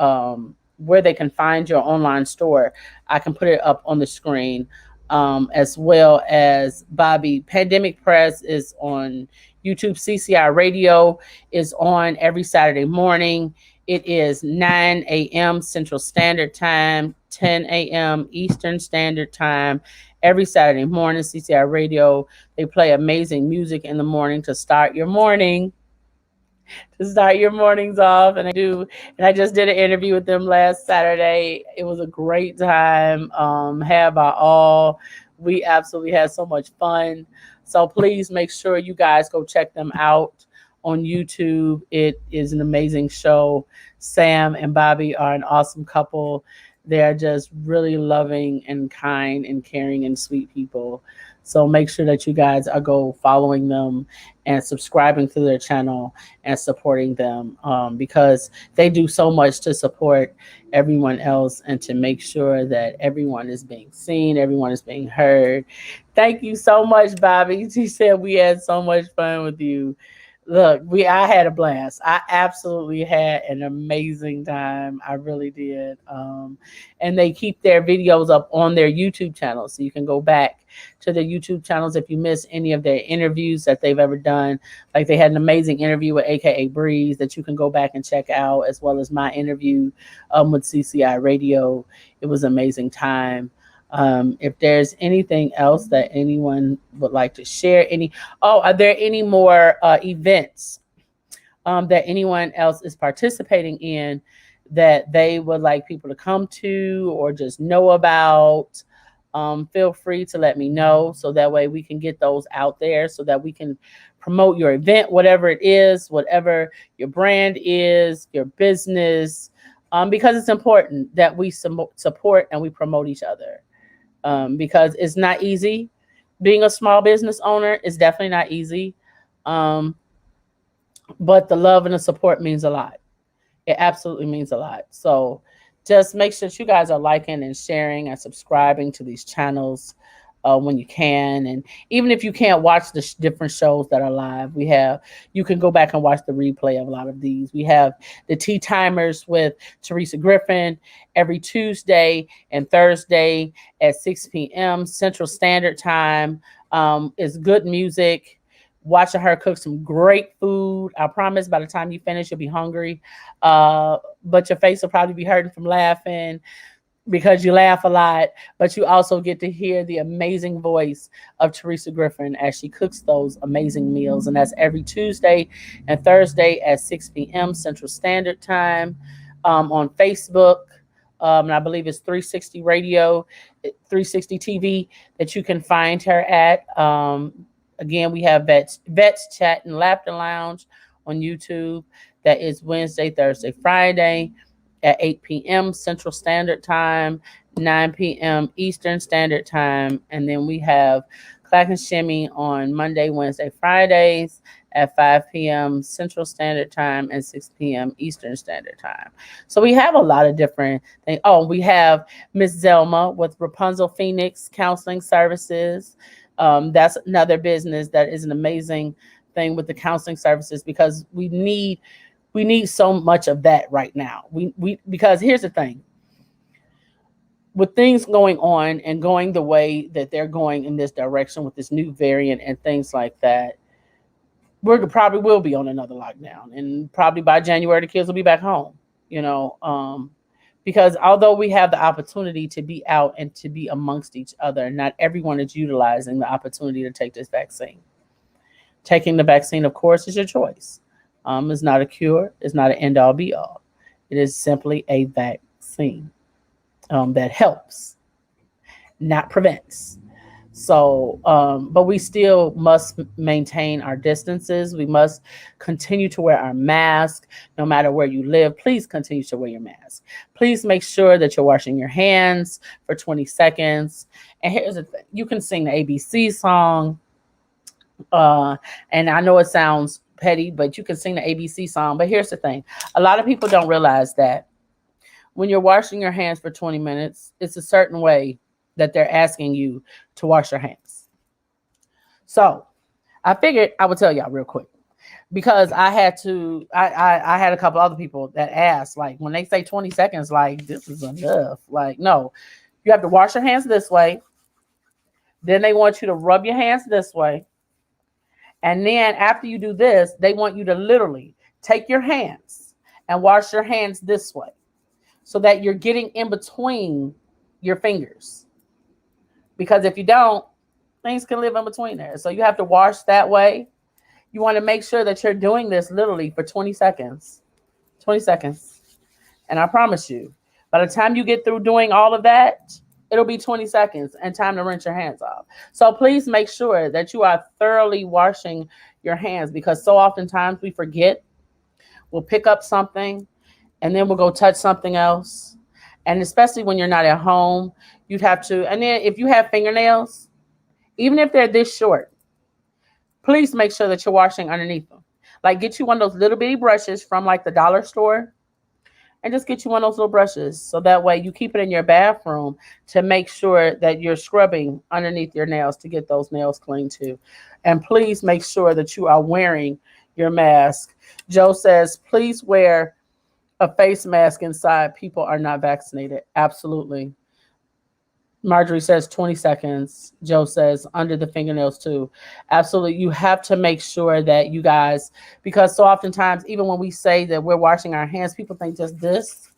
where they can find your online store, I can put it up on the screen. As well as Bobby, Pandemic Press is on YouTube. CCI Radio is on every Saturday morning. It is 9 a.m. Central Standard Time, 10 a.m. Eastern Standard Time. Every Saturday morning, CCI Radio, they play amazing music in the morning to start your morning, to start your mornings off. And I just did an interview with them last Saturday. It was a great time. Had by all. We absolutely had so much fun. So please make sure you guys go check them out on YouTube. It is an amazing show. Sam and Bobby are an awesome couple. They're just really loving and kind and caring and sweet people. So make sure that you guys are go following them and subscribing to their channel and supporting them, because they do so much to support everyone else and to make sure that everyone is being seen, everyone is being heard. Thank you so much, Bobby. She said we had so much fun with you. Look, I had a blast. I absolutely had an amazing time. I really did. And they keep their videos up on their YouTube channel, so you can go back to their YouTube channels if you miss any of their interviews that they've ever done. Like they had an amazing interview with AKA Breeze that you can go back and check out, as well as my interview with CCI Radio. It was an amazing time. If there's anything else that anyone would like to share, are there any more events that anyone else is participating in that they would like people to come to or just know about? Feel free to let me know so that way we can get those out there so that we can promote your event, whatever it is, whatever your brand is, your business, because it's important that we support and we promote each other, because it's not easy. Being a small business owner is definitely not easy, um, but the love and the support means a lot. It absolutely means a lot. So just make sure that you guys are liking and sharing and subscribing to these channels when you can. And even if you can't watch the different shows that are live, you can go back and watch the replay of a lot of these. We have the Tea Timers with Teresa Griffin every Tuesday and Thursday at 6 p.m. Central Standard Time. It's good music, watching her cook some great food. I promise by the time you finish, you'll be hungry. But your face will probably be hurting from laughing because you laugh a lot, but you also get to hear the amazing voice of Teresa Griffin as she cooks those amazing meals. And that's every Tuesday and Thursday at 6 p.m. Central Standard Time, on Facebook. And I believe it's 360 Radio, 360 TV that you can find her at. Again, we have Vets Chat and Laughter Lounge on YouTube. That is Wednesday, Thursday, Friday at 8 p.m. Central Standard Time, 9 p.m. Eastern Standard Time. And then we have Clack and Shimmy on Monday, Wednesday, Fridays at 5 p.m. Central Standard Time and 6 p.m. Eastern Standard Time. So we have a lot of different things. Oh, we have Miss Zelma with Rapunzel Phoenix Counseling Services. That's another business that is an amazing thing with the counseling services, because we need so much of that right now. We because here's the thing. With things going on and going the way that they're going in this direction with this new variant and things like that, we're probably will be on another lockdown, and probably by January the kids will be back home. You know, because although we have the opportunity to be out and to be amongst each other, not everyone is utilizing the opportunity to take this vaccine. Taking the vaccine, of course, is your choice. It's not a cure. It's not an end all be all. It is simply a vaccine that helps, not prevents. So, but we still must maintain our distances. We must continue to wear our mask no matter where you live. Please continue to wear your mask. Please make sure that you're washing your hands for 20 seconds. And here's the thing, you can sing the ABC song. And I know it sounds petty, but you can sing the ABC song. But here's the thing: a lot of people don't realize that when you're washing your hands for 20 minutes, it's a certain way that they're asking you to wash your hands. So I figured I would tell y'all real quick because I had to. I had a couple other people that asked, like when they say 20 seconds, like this is enough. Like no, you have to wash your hands this way. Then they want you to rub your hands this way. And then after you do this, they want you to literally take your hands and wash your hands this way so that you're getting in between your fingers. Because if you don't, things can live in between there. So you have to wash that way. You want to make sure that you're doing this literally for 20 seconds. 20 seconds. And I promise you, by the time you get through doing all of that, it'll be 20 seconds and time to rinse your hands off. So please make sure that you are thoroughly washing your hands because so oftentimes we forget. We'll pick up something and then we'll go touch something else. And especially when you're not at home, you'd have to. And then if you have fingernails, even if they're this short, please make sure that you're washing underneath them. Like get you one of those little bitty brushes from like the dollar store and just get you one of those little brushes so that way you keep it in your bathroom to make sure that you're scrubbing underneath your nails to get those nails clean too. And please make sure that you are wearing your mask. Joe says, please wear a face mask inside. People are not vaccinated. Absolutely. Marjorie says 20 seconds. Joe says under the fingernails too. Absolutely. You have to make sure that you guys, because so oftentimes, even when we say that we're washing our hands, people think just this.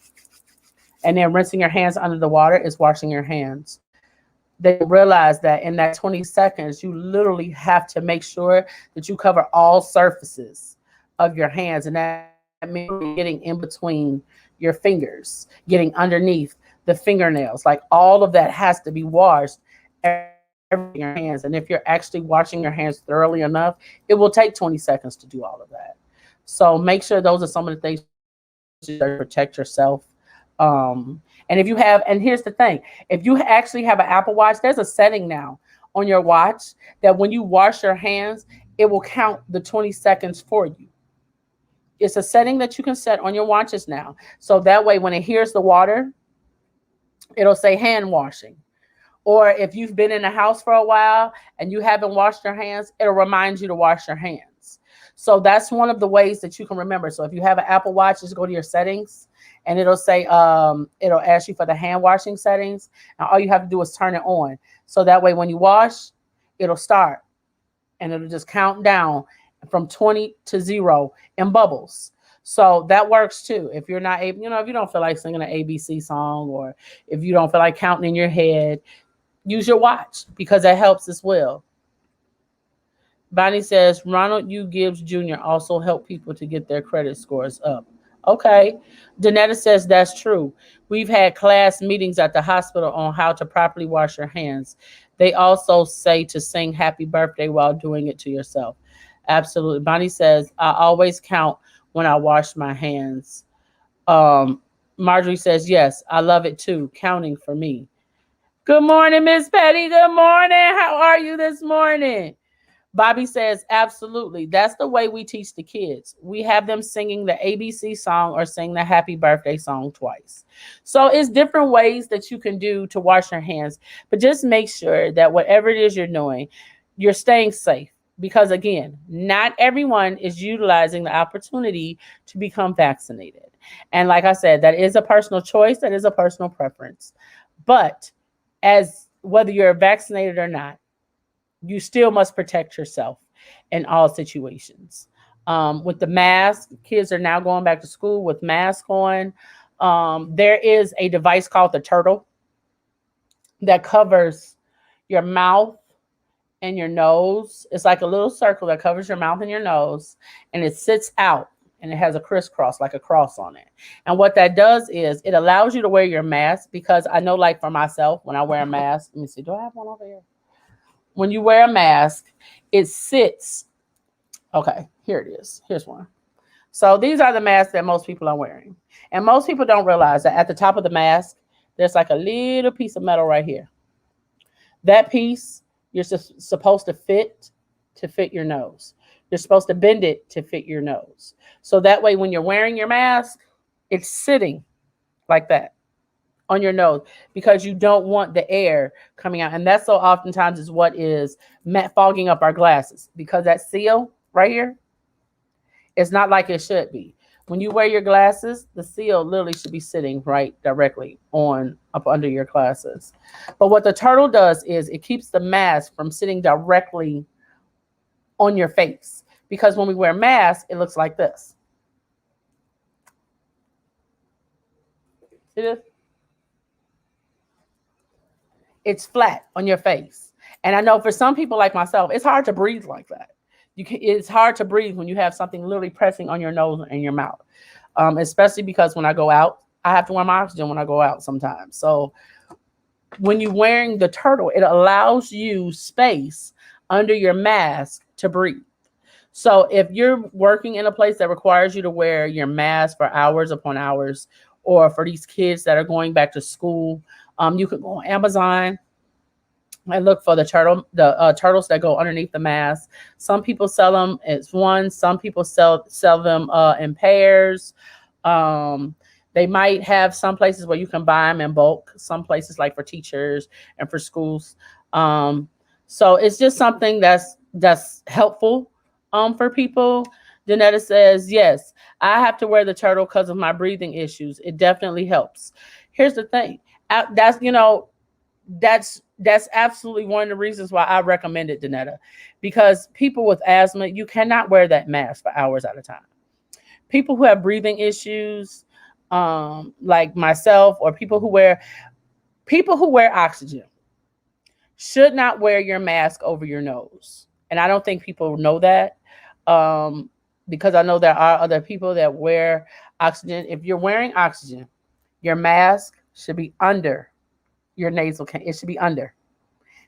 And then rinsing your hands under the water is washing your hands. They realize that in that 20 seconds, you literally have to make sure that you cover all surfaces of your hands. And that means getting in between your fingers, getting underneath the fingernails. Like all of that has to be washed everything in your hands. And if you're actually washing your hands thoroughly enough, it will take 20 seconds to do all of that. So make sure those are some of the things you do to protect yourself. And if you have, and here's the thing, if you actually have an Apple Watch, there's a setting now on your watch that when you wash your hands, it will count the 20 seconds for you. It's a setting that you can set on your watches now. So that way, when it hears the water, it'll say hand washing. Or if you've been in the house for a while and you haven't washed your hands, it'll remind you to wash your hands. So that's one of the ways that you can remember. So if you have an Apple Watch, just go to your settings and it'll say, it'll ask you for the hand washing settings. And all you have to do is turn it on. So that way, when you wash, it'll start and it'll just count down from 20 to 0 in bubbles. So that works too. If you're not able, if you don't feel like singing an ABC song or if you don't feel like counting in your head, use your watch because that helps as well. Bonnie says Ronald U. Gibbs Jr. also helped people to get their credit scores up. Okay. Danetta says that's true. We've had class meetings at the hospital on how to properly wash your hands. They also say to sing happy birthday while doing it to yourself. Absolutely. Bonnie says I always count when I wash my hands. Um, Marjorie says, yes, I love it too. Counting for me. Good morning, Miss Petty. Good morning. How are you this morning? Bobby says, absolutely. That's the way we teach the kids. We have them singing the ABC song or sing the happy birthday song twice. So it's different ways that you can do to wash your hands, but just make sure that whatever it is you're doing, you're staying safe. Because again, not everyone is utilizing the opportunity to become vaccinated. And like I said, that is a personal choice, that is a personal preference. But as whether you're vaccinated or not, you still must protect yourself in all situations. With the mask, kids are now going back to school with masks on. There is a device called the turtle that covers your mouth and your nose. It's like a little circle that covers your mouth and your nose, and it sits out and it has a crisscross, like a cross on it. And what that does is it allows you to wear your mask because I know, like for myself, when I wear a mask, let me see, do I have one over here? When you wear a mask, it sits. Okay, here it is. Here's one. So these are the masks that most people are wearing. And most people don't realize that at the top of the mask, there's like a little piece of metal right here. That piece you're supposed to fit your nose. You're supposed to bend it to fit your nose. So that way, when you're wearing your mask, it's sitting like that on your nose because you don't want the air coming out. And that's so oftentimes is what is fogging up our glasses because that seal right here is not like it should be. When you wear your glasses, the seal literally should be sitting right directly on up under your glasses. But what the turtle does is it keeps the mask from sitting directly on your face because when we wear masks, it looks like this. See this? It's flat on your face. And I know for some people like myself, it's hard to breathe like that. It's hard to breathe when you have something literally pressing on your nose and your mouth, especially because when I go out, I have to wear my oxygen when I go out sometimes. So when you're wearing the turtle, it allows you space under your mask to breathe. So if you're working in a place that requires you to wear your mask for hours upon hours, or for these kids that are going back to school, you could go on Amazon and look for the turtles that go underneath the mask. Some people sell them as one. Some people sell them in pairs. Um, they might have some places where you can buy them in bulk. Some places like for teachers and for schools. Um, so it's just something that's helpful for people. Janetta says, yes, I have to wear the turtle because of my breathing issues. It definitely helps. Here's the thing. That's that's absolutely one of the reasons why I recommend it, Danetta, because people with asthma, you cannot wear that mask for hours at a time. People who have breathing issues, like myself, or people who wear oxygen, should not wear your mask over your nose. And I don't think people know that, because I know there are other people that wear oxygen. If you're wearing oxygen, your mask should be under your nasal can. It should be under,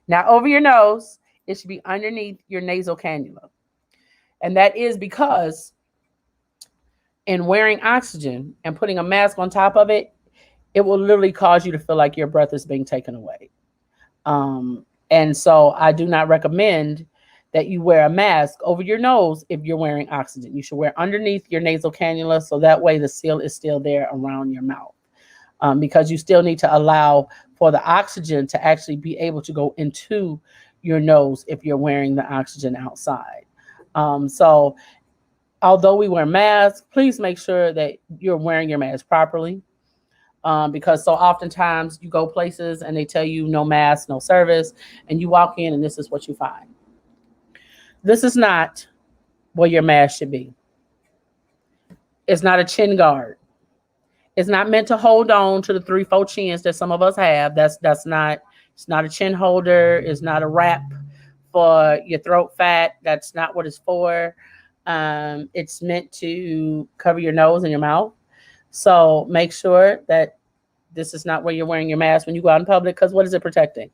not over your nose. It should be underneath your nasal cannula. And that is because in wearing oxygen and putting a mask on top of it, it will literally cause you to feel like your breath is being taken away. And so I do not recommend that you wear a mask over your nose if you're wearing oxygen. You should wear underneath your nasal cannula so that way the seal is still there around your mouth, because you still need to allow for the oxygen to actually be able to go into your nose if you're wearing the oxygen outside. So although we wear masks, please make sure that you're wearing your mask properly. Because so oftentimes you go places and they tell you no mask, no service, and you walk in and this is what you find. This is not where your mask should be. It's not a chin guard. It's not meant to hold on to the 3, 4 chins that some of us have. That's not. It's not a chin holder. It's not a wrap for your throat fat. That's not what it's for. It's meant to cover your nose and your mouth. So make sure that this is not where you're wearing your mask when you go out in public. Because what is it protecting?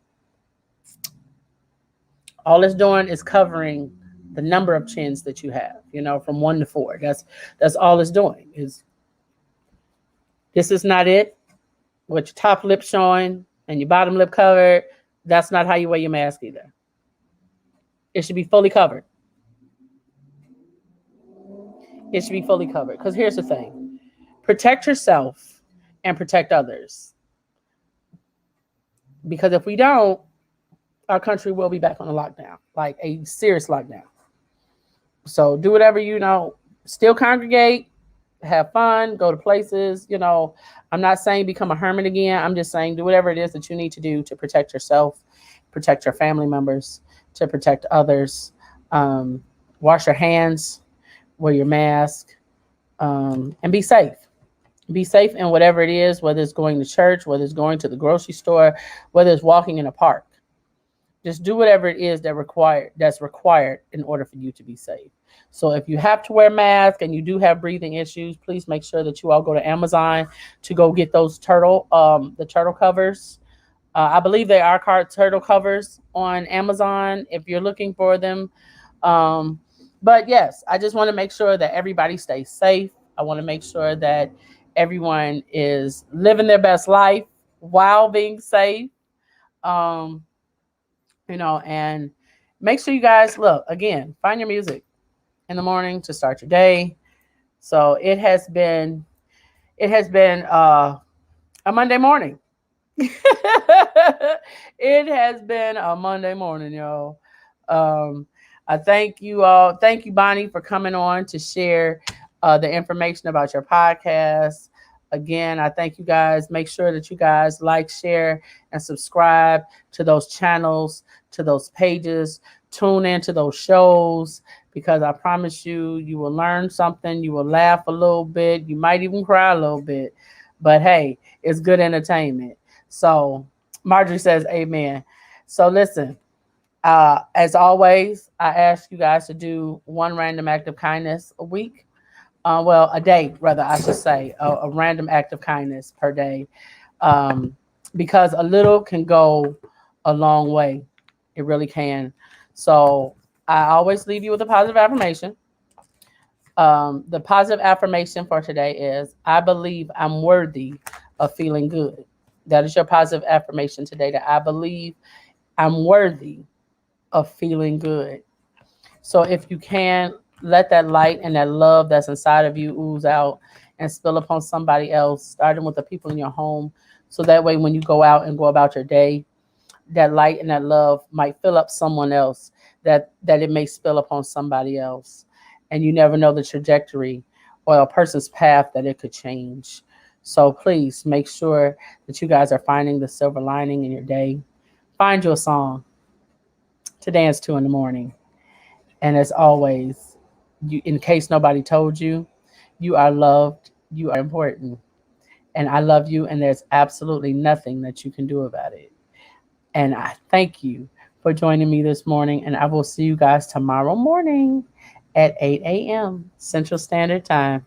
All it's doing is covering the number of chins that you have. From 1 to 4. That's all it's doing. This is not it. With your top lip showing and your bottom lip covered, that's not how you wear your mask either. It should be fully covered. It should be fully covered. Because here's the thing. Protect yourself and protect others. Because if we don't, our country will be back on a lockdown, like a serious lockdown. So do whatever, still congregate, have fun, go to places. I'm not saying become a hermit again. I'm just saying do whatever it is that you need to do to protect yourself, protect your family members, to protect others. Wash your hands, wear your mask, and be safe. Be safe in whatever it is, whether it's going to church, whether it's going to the grocery store, whether it's walking in a park. Just do whatever it is that's required in order for you to be safe. So if you have to wear a mask and you do have breathing issues, please make sure that you all go to Amazon to go get those the turtle covers. I believe they are called turtle covers on Amazon if you're looking for them. But yes, I just want to make sure that everybody stays safe. I want to make sure that everyone is living their best life while being safe. Um, and make sure you guys look again, find your music in the morning to start your day. So it has been a Monday morning. It has been a Monday morning, y'all. Um, I thank you all. Thank you, Bonnie, for coming on to share the information about your podcast. Again, I thank you guys. Make sure that you guys like, share, and subscribe to those channels, to those pages. Tune into those shows because I promise you, you will learn something. You will laugh a little bit. You might even cry a little bit. But hey, it's good entertainment. So Marjorie says, Amen. So listen, as always, I ask you guys to do one random act of kindness a week. Well, a day, rather, I should say, a random act of kindness per day. Um, because a little can go a long way. It really can. So I always leave you with a positive affirmation. The positive affirmation for today is I believe I'm worthy of feeling good. That is your positive affirmation today, that I believe I'm worthy of feeling good. So if you can, let that light and that love that's inside of you ooze out and spill upon somebody else, starting with the people in your home. So that way, when you go out and go about your day, that light and that love might fill up someone else, that it may spill upon somebody else, and you never know the trajectory or a person's path that it could change. So please make sure that you guys are finding the silver lining in your day. Find you a song to dance to in the morning, and as always, you, in case nobody told you, you are loved, you are important, and I love you, and there's absolutely nothing that you can do about it. And I thank you for joining me this morning. And I will see you guys tomorrow morning at 8 a.m. Central Standard Time.